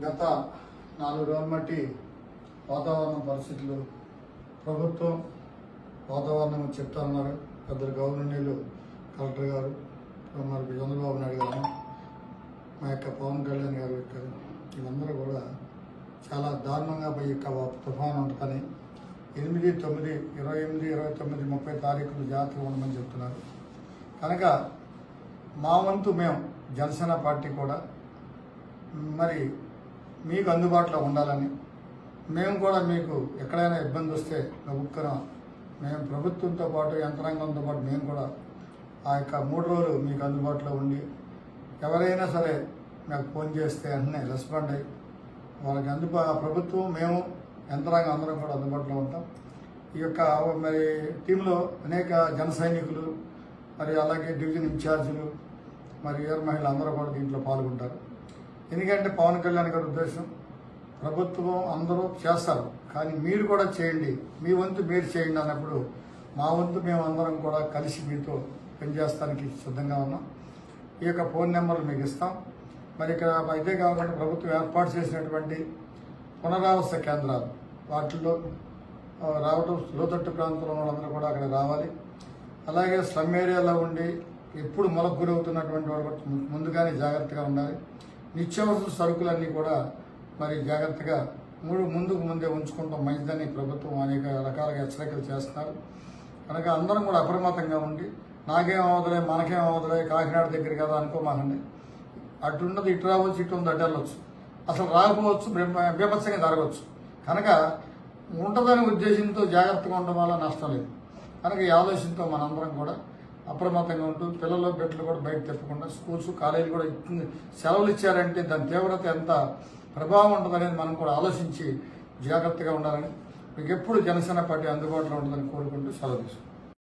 గత 4 రోజుల మట్టి వాతావరణ పరిస్థితులు ప్రభుత్వం వాతావరణం చెప్తున్నారు. పెద్దలు గవర్నర్లు కలెక్టర్ గారు మరి చంద్రబాబు నాయుడు గారు మా యొక్క పవన్ కళ్యాణ్ గారు పెట్టారు. వీళ్ళందరూ కూడా చాలా దారుణంగా ఈ యొక్క తుఫాను ఉంటుందని 8, 9, 28, 29, 30 తారీఖులు జాగ్రత్తగా ఉండమని చెప్తున్నారు. కనుక మా వంతు మేము జనసేన పార్టీ కూడా మరి మీకు అందుబాటులో ఉండాలని, మేము కూడా మీకు ఎక్కడైనా ఇబ్బంది వస్తే గబుక్కన మేము ప్రభుత్వంతో పాటు యంత్రాంగంతో పాటు మేము కూడా ఆ యొక్క 3 రోజులు మీకు అందుబాటులో ఉండి ఎవరైనా సరే నాకు ఫోన్ చేస్తే వెంటనే రెస్పాండ్ అయ్యి వాళ్ళకి ప్రభుత్వం మేము యంత్రాంగం అందరం కూడా అందుబాటులో ఉంటాం. ఈ యొక్క మరి టీంలో అనేక జన సైనికులు మరి అలాగే డివిజన్ ఇన్ఛార్జీలు మరి యువ మహిళలు అందరూ కూడా దీంట్లో పాల్గొంటారు. ఎందుకంటే పవన్ కళ్యాణ్ గారి ఉద్దేశం ప్రభుత్వం అందరూ చేస్తారు, కానీ మీరు కూడా చేయండి, మీ వంతు మీరు చేయండి అన్నప్పుడు మా వంతు మేము అందరం కూడా కలిసి మీతో పనిచేస్తానికి సిద్ధంగా ఉన్నాం. ఈ యొక్క ఫోన్ నెంబర్లు మీకు ఇస్తాం. మరి ఇక్కడ అయితే కాకుండా ప్రభుత్వం ఏర్పాటు చేసినటువంటి పునరావాస కేంద్రాలు వాటిల్లో రావటం, లోతట్టు ప్రాంతంలో వాళ్ళందరూ కూడా అక్కడ రావాలి. అలాగే స్లమ్ ఏరియాలో ఉండి ఎప్పుడు మొలకు గురవుతున్నటువంటి వాళ్ళు ముందుగానే జాగ్రత్తగా ఉండాలి. నిత్యావసర సరుకులన్నీ కూడా మరి జాగ్రత్తగా ముందుకు ముందే ఉంచుకుంటాం మంచిదని ప్రభుత్వం అనేక రకాలుగా హెచ్చరికలు చేస్తున్నారు. కనుక అందరం కూడా అప్రమత్తంగా ఉండి నాకేం అవదలే మనకేం అవదలే కాకినాడ దగ్గర కదా అనుకోమాకండి. అటుండదు, ఇటు రావచ్చు, ఇటు ఉంది, అటు వెళ్ళొచ్చు, అసలు రాకపోవచ్చు, బీభత్సంగా జరగవచ్చు. కనుక ఉంటుందనే ఉద్దేశంతో జాగ్రత్తగా ఉండడం వల్ల నష్టం లేదు. కనుక ఈ ఆలోచనతో మనందరం కూడా అప్రమత్తంగా ఉంటూ పిల్లలు బిడ్డలు కూడా బయట తిప్పకుండా స్కూల్స్ కాలేజీలు కూడా సెలవులు ఇచ్చారంటే దాని తీవ్రత ఎంత ప్రభావం ఉంటుందనేది మనం కూడా ఆలోచించి జాగ్రత్తగా ఉండాలని, మీకు ఎప్పుడు జనసేన పార్టీ అందుబాటులో ఉంటుందని కోరుకుంటూ సెలవు తీసుకుంటాం.